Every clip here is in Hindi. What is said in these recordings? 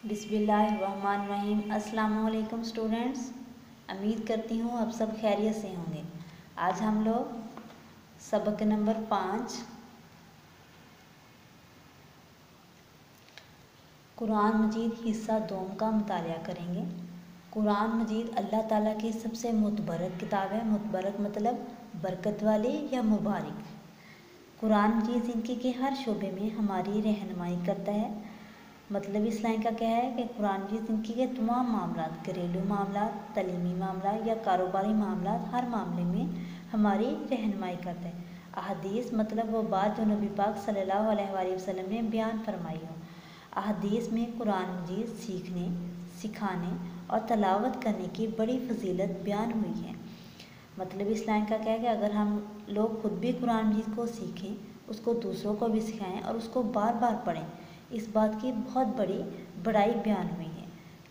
बिस्मिल्लाहिर्रहमानिर्रहीम। अस्सलाम वालेकुम स्टूडेंट्स। उम्मीद करती हूँ आप सब खैरियत से होंगे। आज हम लोग सबक नंबर 5 कुरान मजीद हिस्सा 2 का मुतालिया करेंगे। कुरान मजीद अल्लाह ताला की सबसे मुतबरक किताब है। मुतबरक मतलब बरकत वाली या मुबारक। कुरान मजीद ज़िंदगी के हर शोबे में हमारी रहनुमाई करता है। मतलब इस लाइन का क्या है कि कुरान मजीद ज़िंदगी के तमाम मामला, घरेलू मामला, तलीमी मामला या कारोबारी मामला, हर मामले में हमारी रहनुमाई करता है। अहदीस मतलब वो बात जो नबी पाक सल्लल्लाहु अलैहि वसल्लम ने बयान फरमाई हो। अहदीस में कुरान मजीद सीखने, सिखाने और तलावत करने की बड़ी फजीलत बयान हुई है। मतलब इस लाइन का क्या है कि अगर हम लोग खुद भी कुरान मजीद को सीखें, उसको दूसरों को भी सिखाएं और उसको बार बार पढ़ें, इस बात की बहुत बड़ी बड़ाई बयान हुई है।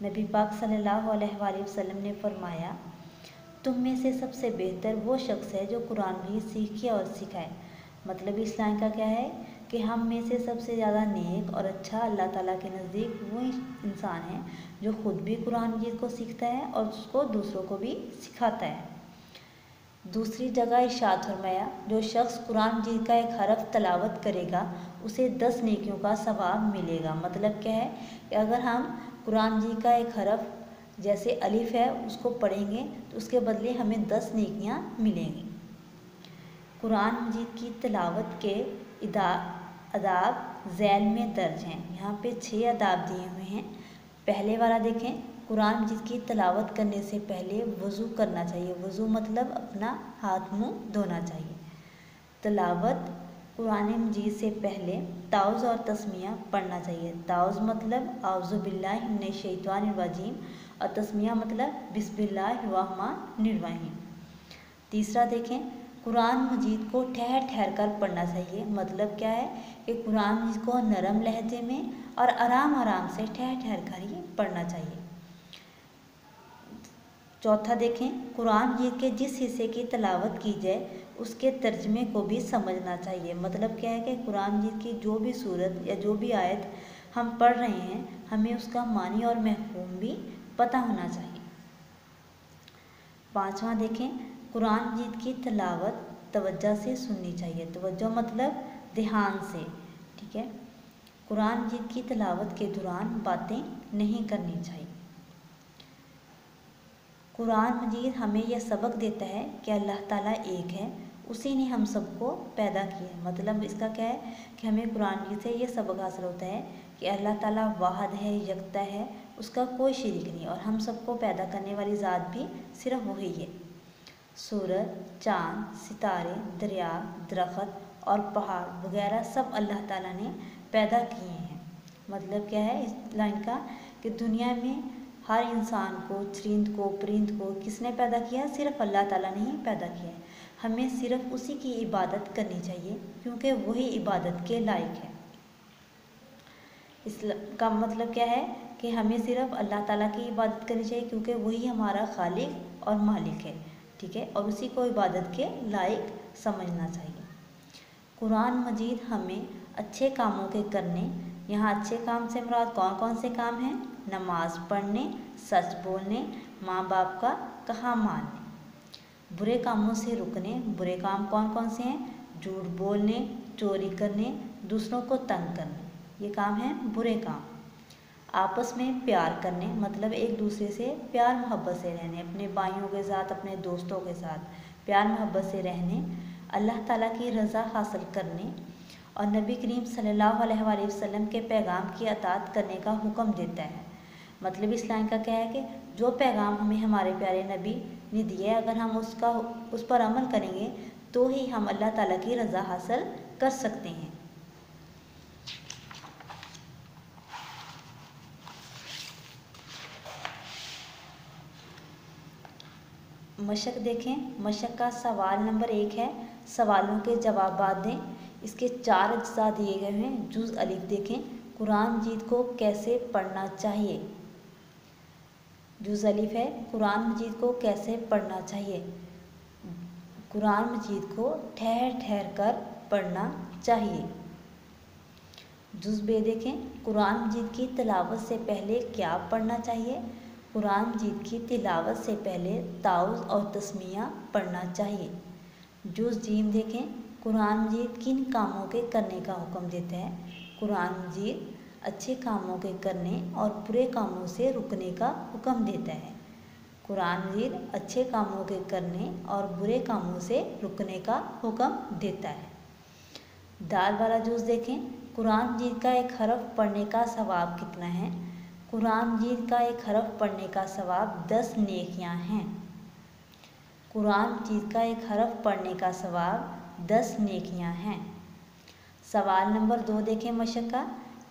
नबी पाक सल्लल्लाहु अलैहि वसल्लम ने फरमाया, तुम में से सबसे बेहतर वो शख्स है जो कुरान मजीद सीखे और सिखाए। मतलब इस लाइन का क्या है कि हम में से सबसे ज़्यादा नेक और अच्छा अल्लाह ताला के नज़दीक वो इंसान है जो ख़ुद भी कुरान मजीद को सीखता है और उसको दूसरों को भी सिखाता है। दूसरी जगह इरशाद फरमाया, जो शख्स कुरान मजीद का एक हरफ तलावत करेगा उसे 10 नेकियों का सवाब मिलेगा। मतलब क्या है कि अगर हम कुरान मजीद का एक हरफ जैसे अलिफ है उसको पढ़ेंगे तो उसके बदले हमें 10 नेकियां मिलेंगी। कुरान मजीद की तलावत के आदाब झैल में दर्ज हैं। यहाँ पे 6 आदाब दिए हुए हैं। पहले वाला देखें, कुरान मजीद की तलावत करने से पहले वज़ू करना चाहिए। वज़ू मतलब अपना हाथ मुंह धोना चाहिए। तलावत कुरान मजीद से पहले ताउज़ और तस्मिया पढ़ना चाहिए। ताउज़ मतलब आउज़ु बिल्लाहि मिनश शैतानिर रजीम और तस्मिया मतलब बिस्मिल्लाहिर्रहमानिर्रहीम। तीसरा देखें, कुरान मजीद को ठहर ठहर कर पढ़ना चाहिए। मतलब क्या है कि कुरान मजीद को नरम लहजे में और आराम आराम से ठहर ठहर कर ही पढ़ना चाहिए। चौथा देखें, कुरान मजीद के जिस हिस्से की तलावत की जाए उसके तर्जमे को भी समझना चाहिए। मतलब क्या है कि कुरान मजीद की जो भी सूरत या जो भी आयत हम पढ़ रहे हैं हमें उसका मानी और महफूम भी पता होना चाहिए। पांचवा देखें, कुरान मजीद की तलावत तवज्जो से सुननी चाहिए। तवज्जो मतलब ध्यान से, ठीक है। कुरान मजीद की तलावत के दौरान बातें नहीं करनी चाहिए। कुरान मजीद हमें यह सबक देता है कि अल्लाह ताला एक है, उसी ने हम सबको पैदा किया है। मतलब इसका क्या है कि हमें कुरान मजीद से ये सबक हासिल होता है कि अल्लाह ताला वाहिद है, यकता है, उसका कोई शरीक नहीं और हम सबको पैदा करने वाली ज़ात भी सिर्फ वही है। सूरज, चाँद, सितारे, दरिया, दरख्त और पहाड़ वगैरह सब अल्लाह ताला ने पैदा किए हैं। मतलब क्या है इस लाइन का कि दुनिया में हर इंसान को, चरिंद को, परिंद को किसने पैदा किया? सिर्फ अल्लाह ताला ने ही पैदा किया है। हमें सिर्फ उसी की इबादत करनी चाहिए क्योंकि वही इबादत के लायक है। इसका मतलब क्या है कि हमें सिर्फ अल्लाह ताला की इबादत करनी चाहिए क्योंकि वही हमारा खालिक और मालिक है, ठीक है, और उसी को इबादत के लायक समझना चाहिए। कुरान मजीद हमें अच्छे कामों के करने, यहाँ अच्छे काम से मुराद कौन कौन से काम हैं? नमाज पढ़ने, सच बोलने, माँ बाप का कहा मानने, बुरे कामों से रुकने। बुरे काम कौन कौन से हैं? झूठ बोलने, चोरी करने, दूसरों को तंग करने, ये काम हैं बुरे काम। आपस में प्यार करने, मतलब एक दूसरे से प्यार मोहब्बत से रहने, अपने भाइयों के साथ, अपने दोस्तों के साथ प्यार मोहब्बत से रहने, अल्लाह ताला की रज़ा हासिल करने और नबी करीम सल्लल्लाहु अलैहि वसल्लम के पैगाम की अतात करने का हुक्म देता है। मतलब इस लाइन का क्या है कि जो पैगाम हमें हमारे प्यारे नबी ने दिया है, अगर हम उस पर अमल करेंगे तो ही हम अल्लाह ताला की रज़ा हासिल कर सकते हैं। मशक देखें, मशक का सवाल नंबर 1 है, सवालों के जवाब दें। इसके 4 अज्जा दिए गए हैं। जुज़ अलिफ देखें, कुरान मजीद को कैसे पढ़ना चाहिए? जुज़ अलिफ है, कुरान मजीद को कैसे पढ़ना चाहिए? कुरान मजीद को ठहर ठहर कर पढ़ना चाहिए। जुज़ बे देखें, कुरान मजीद की तिलावत से पहले क्या पढ़ना चाहिए? कुरान मजीद की तिलावत से पहले ताउज़ और तस्मीया पढ़ना चाहिए। जुज़ जीम देखें, कुरान मजीद किन कामों के करने का हुक्म देता है? कुरान मजीद अच्छे कामों के करने और बुरे कामों से रुकने का हुक्म देता है। कुरान मजीद अच्छे कामों के करने और बुरे कामों से रुकने का हुक्म देता है। दाल वाला जूस देखें, कुरान मजीद का एक हरफ पढ़ने का सवाब कितना है? कुरान मजीद का एक हरफ पढ़ने का सवाब 10 नेकियां हैं। कुरान मजीद का एक हरफ पढ़ने का सवाब 10 नेकियां हैं। सवाल नंबर 2 देखें, मशक्क़ा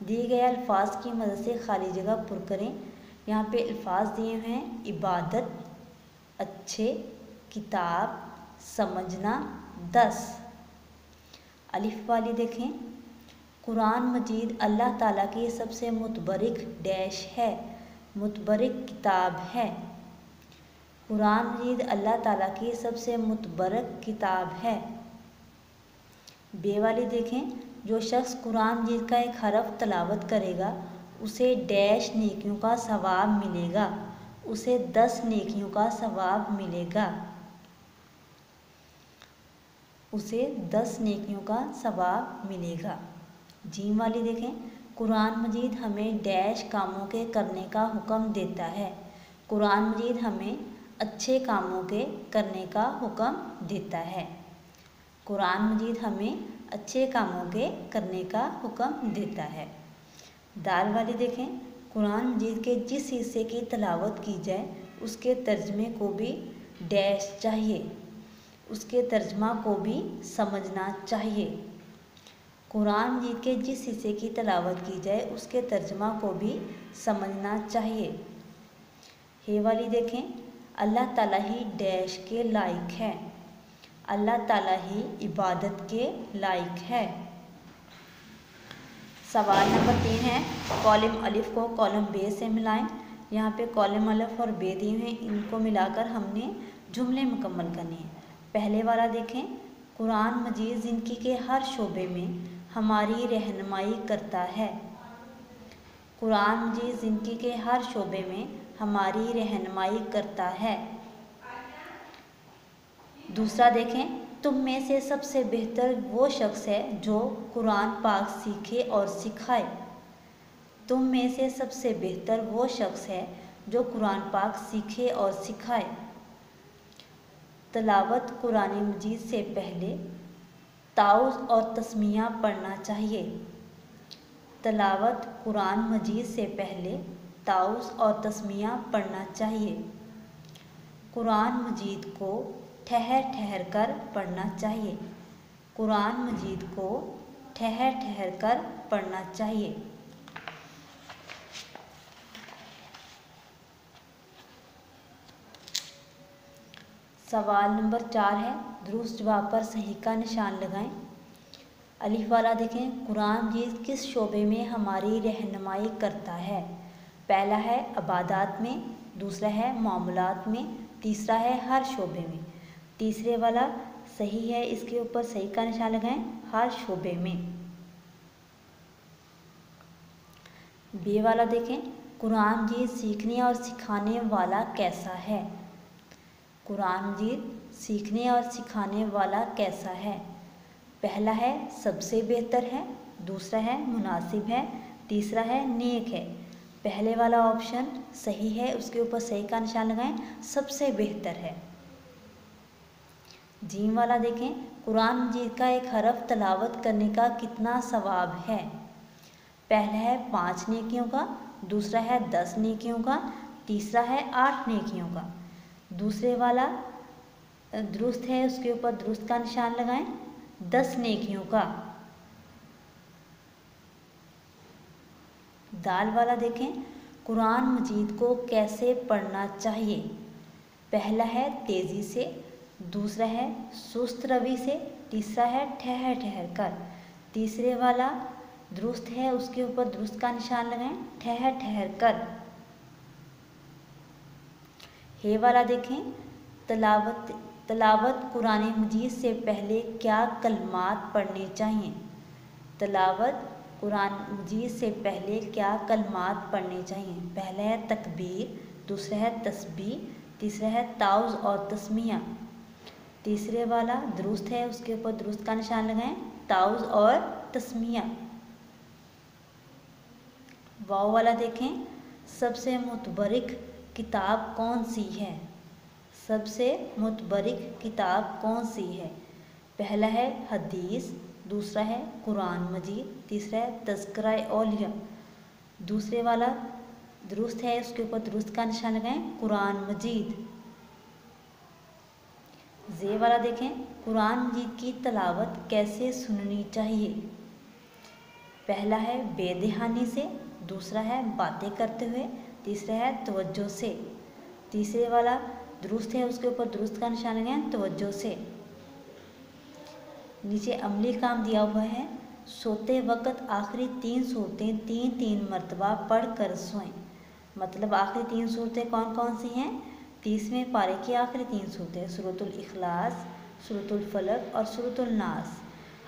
दिए गए अल्फाज की मदद से खाली जगह पुर करें। यहाँ पे अल्फाज दिए हुए हैं इबादत, अच्छे, किताब, समझना, 10। अलिफ वाली देखें, कुरान मजीद अल्लाह ताला की सबसे मुतबरिक डैश है, मुतबरिक किताब है। कुरान मजीद अल्लाह ताला की सबसे मुतबरक किताब है। बे वाली देखें, जो शख्स कुरान मजीद का एक हरफ तलावत करेगा उसे डैश नेकियों का सवाब मिलेगा, उसे 10 नेकियों का सवाब मिलेगा, उसे 10 नेकियों का सवाब मिलेगा। जीम वाली देखें, कुरान मजीद हमें डैश कामों के करने का हुक्म देता है। कुरान मजीद हमें अच्छे कामों के करने का हुक्म देता है। कुरान मजीद हमें अच्छे कामों के करने का हुक्म देता है। दाल वाली देखें, कुरान मजीद के जिस हिस्से की तिलावत की जाए उसके तर्जमे को भी डैश चाहिए, उसके तर्जमा को भी समझना चाहिए। कुरान मजीद के जिस हिस्से की तिलावत की जाए उसके तर्जमा को भी समझना चाहिए। हे वाली देखें, अल्लाह ताला ही डैश के लायक है, अल्लाह ताला ही इबादत के लायक है। सवाल नंबर 3 है, कॉलम अलिफ को कॉलम बे से मिलाएं। यहाँ पे कॉलम अलिफ और बे दिए हैं, इनको मिलाकर हमने जुमले मुकम्मल करने हैं। पहले वाला देखें, कुरान मजीद ज़िंदगी के हर शोबे में हमारी रहनुमाई करता है। कुरान मजीद ज़िंदगी के हर शोबे में हमारी रहनुमाई करता है। दूसरा देखें, तुम में से सबसे बेहतर वो शख्स है जो कुरान पाक सीखे और सिखाए। तुम में से सबसे बेहतर वो शख्स है जो कुरान पाक सीखे और सिखाए। तिलावत कुरान मजीद से पहले ताउज़ और तस्मीया पढ़ना चाहिए। तिलावत कुरान मजीद से पहले ताउज़ और तस्मीया पढ़ना चाहिए। कुरान मजीद को ठहर ठहर कर पढ़ना चाहिए। कुरान मजीद को ठहर ठहर कर पढ़ना चाहिए। सवाल नंबर 4 है, दुरुस्त जवाब पर सही का निशान लगाएं। अलिफ वाला देखें, कुरान मजीद किस शोबे में हमारी रहनुमाई करता है? पहला है इबादत में, दूसरा है मामलात में, तीसरा है हर शोबे में। तीसरे वाला सही है, इसके ऊपर सही का निशान लगाएं, हर शोबे में। बे वाला देखें, कुरान मजीद सीखने और सिखाने वाला कैसा है? कुरान मजीद सीखने और सिखाने वाला कैसा है? पहला है सबसे बेहतर है, दूसरा है मुनासिब है, तीसरा है नेक है। पहले वाला ऑप्शन सही है, उसके ऊपर सही का निशान लगाएं, सबसे बेहतर है। जीम वाला देखें, कुरान मजीद का एक हरफ तलावत करने का कितना सवाब है? पहला है 5 नेकियों का, दूसरा है 10 नेकियों का, तीसरा है 8 नेकियों का। दूसरे वाला दुरुस्त है, उसके ऊपर दुरुस्त का निशान लगाएं, 10 नेकियों का। दाल वाला देखें, कुरान मजीद को कैसे पढ़ना चाहिए? पहला है तेज़ी से, दूसरा है सुस्त रवि से, तीसरा है ठहर ठहर कर। तीसरे वाला दुरुस्त है, उसके ऊपर दुरुस्त का निशान लगाएं, ठहर ठहर कर। हे वाला देखें, तलावत कुरान मजीद से पहले क्या कलमात पढ़ने चाहिए? तलावत कुरान मजीद से पहले क्या कलमात पढ़ने चाहिए? पहला है तकबीर, दूसरा है तस्बीह, तीसरा है ताउज़ और तस्मिया। तीसरे वाला दुरुस्त है, उसके ऊपर दुरुस्त का निशान लगाएं, ताउज़ और तस्मिया। वाव वाला देखें, सबसे मुतबरिक किताब कौन सी है? सबसे मुतबरिक किताब कौन सी है? पहला है हदीस, दूसरा है कुरान मजीद, तीसरा है तज़किरा औलिया। दूसरे वाला दुरुस्त है, उसके ऊपर दुरुस्त का निशान लगाएं, कुरान मजीद। जे वाला देखें, कुरान मजीद की तलावत कैसे सुननी चाहिए? पहला है बेदहानी से, दूसरा है बातें करते हुए, तीसरा है तवज्जो से। तीसरे वाला दुरुस्त है, उसके ऊपर दुरुस्त का निशान लगाएं, तवज्जो से। नीचे अमली काम दिया हुआ है, सोते वक्त आखिरी 3 सूरतें 3-3 मरतबा पढ़ कर सोएं। मतलब आखिरी 3 सूरतें कौन कौन सी हैं? 30वें पारे की आखिरी 3 सूरतें, सूरतुल इखलास, सूरतुल फलक और सूरतुल नास।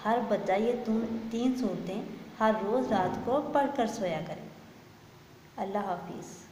हर बच्चा ये 3 सूरतें हर रोज़ रात को पढ़ कर सोया करें। अल्लाह हाफिज़।